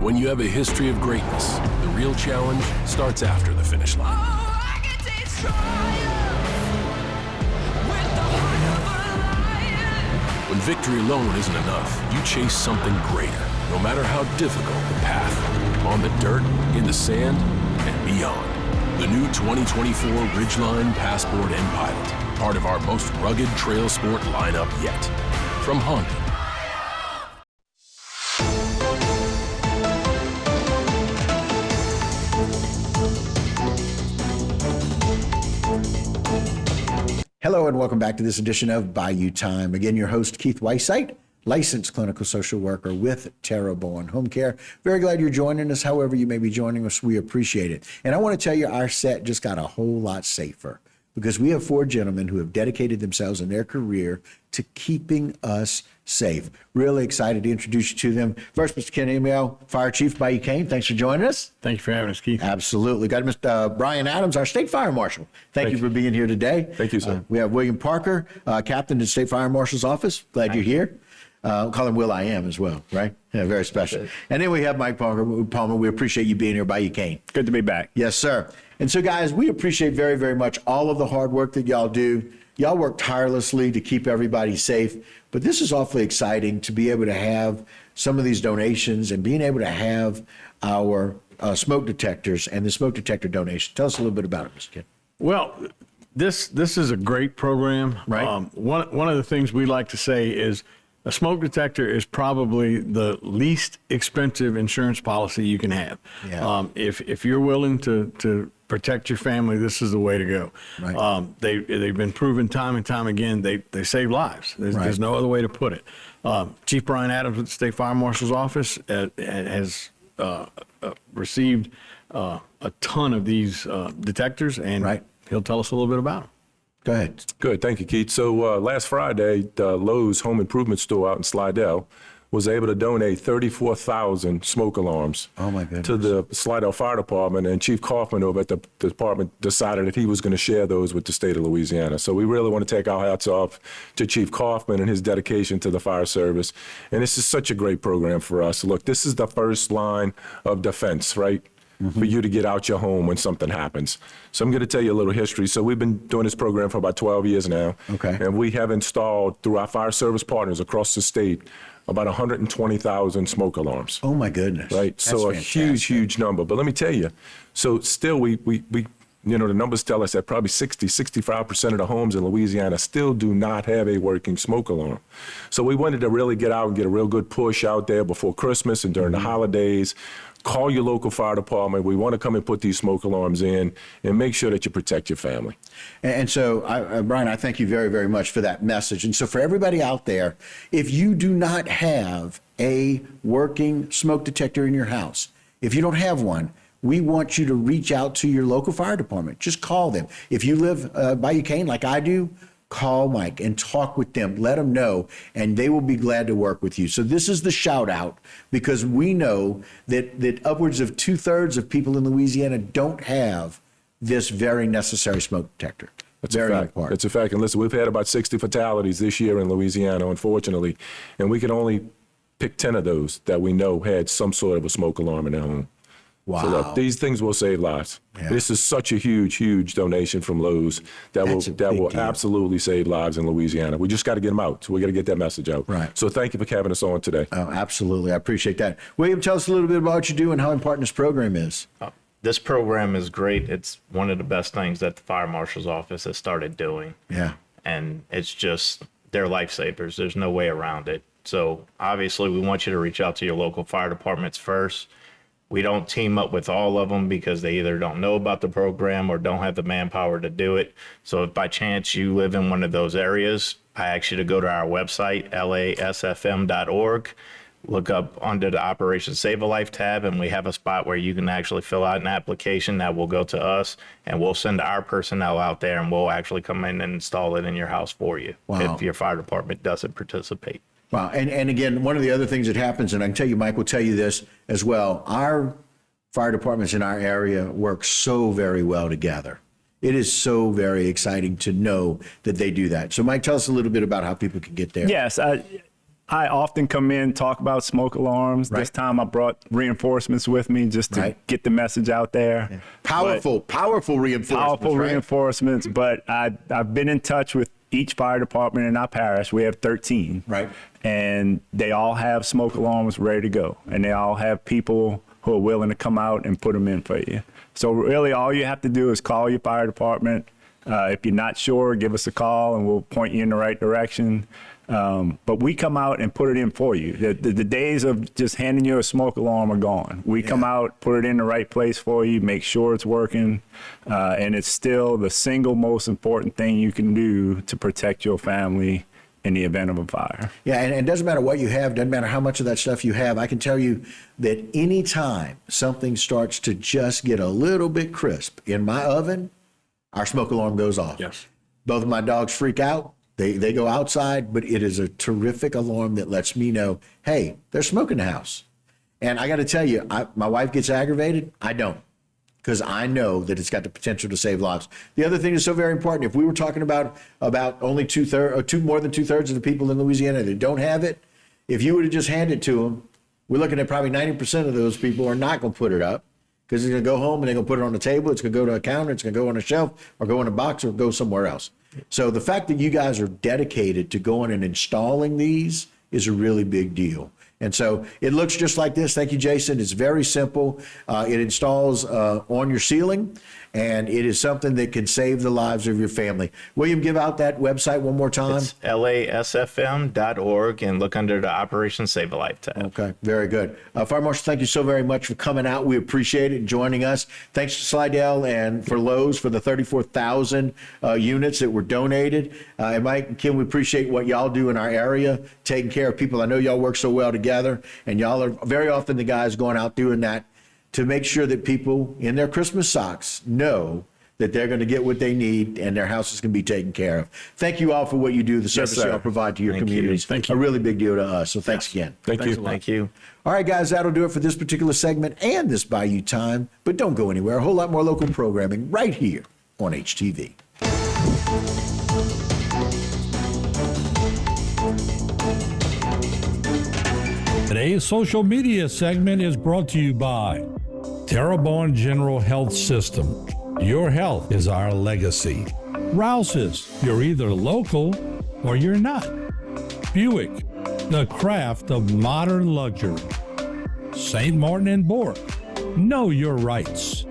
when you have a history of greatness, the real challenge starts after the finish line. I can taste triumph with the heart of a lion. When victory alone isn't enough, you chase something greater, no matter how difficult the path, on the dirt, in the sand, and beyond. The new 2024 Ridgeline Passport and Pilot, part of our most rugged trail sport lineup yet. From Honda. Hello and welcome back to this edition of Bayou Time. Again, your host, Keith Weissite, licensed clinical social worker with Terrebonne Home Care. Very glad you're joining us. However you may be joining us, we appreciate it. And I want to tell you, our set just got a whole lot safer because we have four gentlemen who have dedicated themselves in their career to keeping us safe. Really excited to introduce you to them. First, Mr. Ken Email, Fire Chief Bayou Kane. Thanks for joining us. Thank you for having us, Keith. Absolutely. Got Mr. Brian Adams, our State Fire Marshal. Thank you for being here today. Thank you, sir. We have William Parker, Captain of the State Fire Marshal's Office. Glad you're here. We'll call him Will I Am as well, right? Yeah, very special. And then we have Mike Palmer. We appreciate you being here, Bayou Kane. Good to be back. Yes, sir. And so, guys, we appreciate very, very much all of the hard work that y'all do. Y'all work tirelessly to keep everybody safe, but this is awfully exciting to be able to have some of these donations and being able to have our smoke detectors and the smoke detector donation. Tell us a little bit about it, Mr. Ken. Well, this is a great program. Right. One of the things we like to say is a smoke detector is probably the least expensive insurance policy you can have. Yeah. If you're willing to protect your family, this is the way to go. Right. They've been proven time and time again. They save lives. There's no other way to put it. Chief Brian Adams with the State Fire Marshal's Office has received a ton of these detectors, and he'll tell us a little bit about them. Go ahead. Good, thank you, Keith. So last Friday, the Lowe's Home Improvement Store out in Slidell was able to donate 34,000 smoke alarms Oh my goodness. to the Slidell Fire Department, and Chief Kaufman over at the department decided that he was going to share those with the state of Louisiana. So we really want to take our hats off to Chief Kaufman and his dedication to the fire service. And this is such a great program for us. Look, this is the first line of defense, right? For you to get out your home when something happens. So I'm going to tell you a little history. So we've been doing this program for about 12 years now. Okay. And we have installed through our fire service partners across the state about 120,000 smoke alarms. Oh my goodness. Right. That's So a fantastic. huge number. But let me tell you, so still we you know, the numbers tell us that probably 65% of the homes in Louisiana still do not have a working smoke alarm. So we wanted to really get out and get a real good push out there before Christmas and during the holidays. Call your local fire department. We want to come and put these smoke alarms in and make sure that you protect your family. And so, Brian, I thank you very, very much for that message. And so for everybody out there, if you do not have a working smoke detector in your house, if you don't have one, we want you to reach out to your local fire department. Just call them. If you live Bayou Kane like I do, call Mike and talk with them. Let them know, and they will be glad to work with you. So this is the shout out, because we know that upwards of 2/3 of people in Louisiana don't have this very necessary smoke detector. That's very a fact. important. That's a fact. And listen, we've had about 60 fatalities this year in Louisiana, unfortunately, and we can only pick 10 of those that we know had some sort of a smoke alarm in their home. Wow. So look, these things will save lives. Yeah. This is such a huge donation from Lowe's that That's a will big deal. absolutely save lives in Louisiana. We just got to get them out. So we got to get that message out. Right. So thank you for having us on today. Oh, absolutely. I appreciate that. William, tell us a little bit about what you do and how important this program is. This program is great. It's one of the best things that the Fire Marshal's Office has started doing. Yeah. And it's just, they're lifesavers. There's no way around it. So obviously we want you to reach out to your local fire departments first. We don't team up with all of them because they either don't know about the program or don't have the manpower to do it. So if by chance you live in one of those areas, I ask you to go to our website, lasfm.org, look up under the Operation Save a Life tab, and we have a spot where you can actually fill out an application that will go to us, and we'll send our personnel out there, and we'll actually come in and install it in your house for you. Wow. If your fire department doesn't participate. Wow. And again, one of the other things that happens, and I can tell you, Mike will tell you this as well, our fire departments in our area work so very well together. It is so very exciting to know that they do that. So Mike, tell us a little bit about how people can get there. Yes, I often come in, talk about smoke alarms. Right. This time I brought reinforcements with me just to Right. get the message out there. Yeah. Powerful reinforcements. Powerful right? reinforcements, but I've been in touch with each fire department in our parish. We have 13. Right. And they all have smoke alarms ready to go. And they all have people who are willing to come out and put them in for you. So really all you have to do is call your fire department. If you're not sure, give us a call and we'll point you in the right direction. But we come out and put it in for you. The days of just handing you a smoke alarm are gone. We come out, put it in the right place for you, make sure it's working, and it's still the single most important thing you can do to protect your family in the event of a fire. Yeah, and it doesn't matter what you have, doesn't matter how much of that stuff you have. I can tell you that anytime something starts to just get a little bit crisp in my oven, our smoke alarm goes off. Yes. Both of my dogs freak out. They go outside, but it is a terrific alarm that lets me know, hey, there's smoke in the house. And I got to tell you, my wife gets aggravated. I don't, because I know that it's got the potential to save lives. The other thing is so very important. If we were talking about only more than 2/3 of the people in Louisiana that don't have it, if you were to just hand it to them, we're looking at probably 90% of those people are not going to put it up, because they're going to go home and they're going to put it on the table. It's going to go to a counter. It's going to go on a shelf or go in a box or go somewhere else. So the fact that you guys are dedicated to going and installing these is a really big deal. And so it looks just like this. Thank you, Jason. It's very simple. It installs on your ceiling, and it is something that can save the lives of your family. William, give out that website one more time. It's lasfm.org and look under the Operation Save a Life tab. Okay, very good. Fire Marshal, thank you so very much for coming out. We appreciate it and joining us. Thanks to Slidell and for Lowe's for the 34,000 units that were donated. And Mike and Kim, we appreciate what y'all do in our area, taking care of people. I know y'all work so well together, and y'all are very often the guys going out doing that to make sure that people in their Christmas socks know that they're going to get what they need and their houses can be taken care of. Thank you all for what you do, the service sir. y'all provide to your Thank you. communities. Thank you. A really big deal to us. So thanks again. Thank you. Thank you. All right, guys, that'll do it for this particular segment and this Bayou Time. But don't go anywhere. A whole lot more local programming right here on HTV. Today's social media segment is brought to you by Terrebonne General Health System. Your health is our legacy. Rouse's, you're either local or you're not. Buick, the craft of modern luxury. St. Martin and Bourke, know your rights.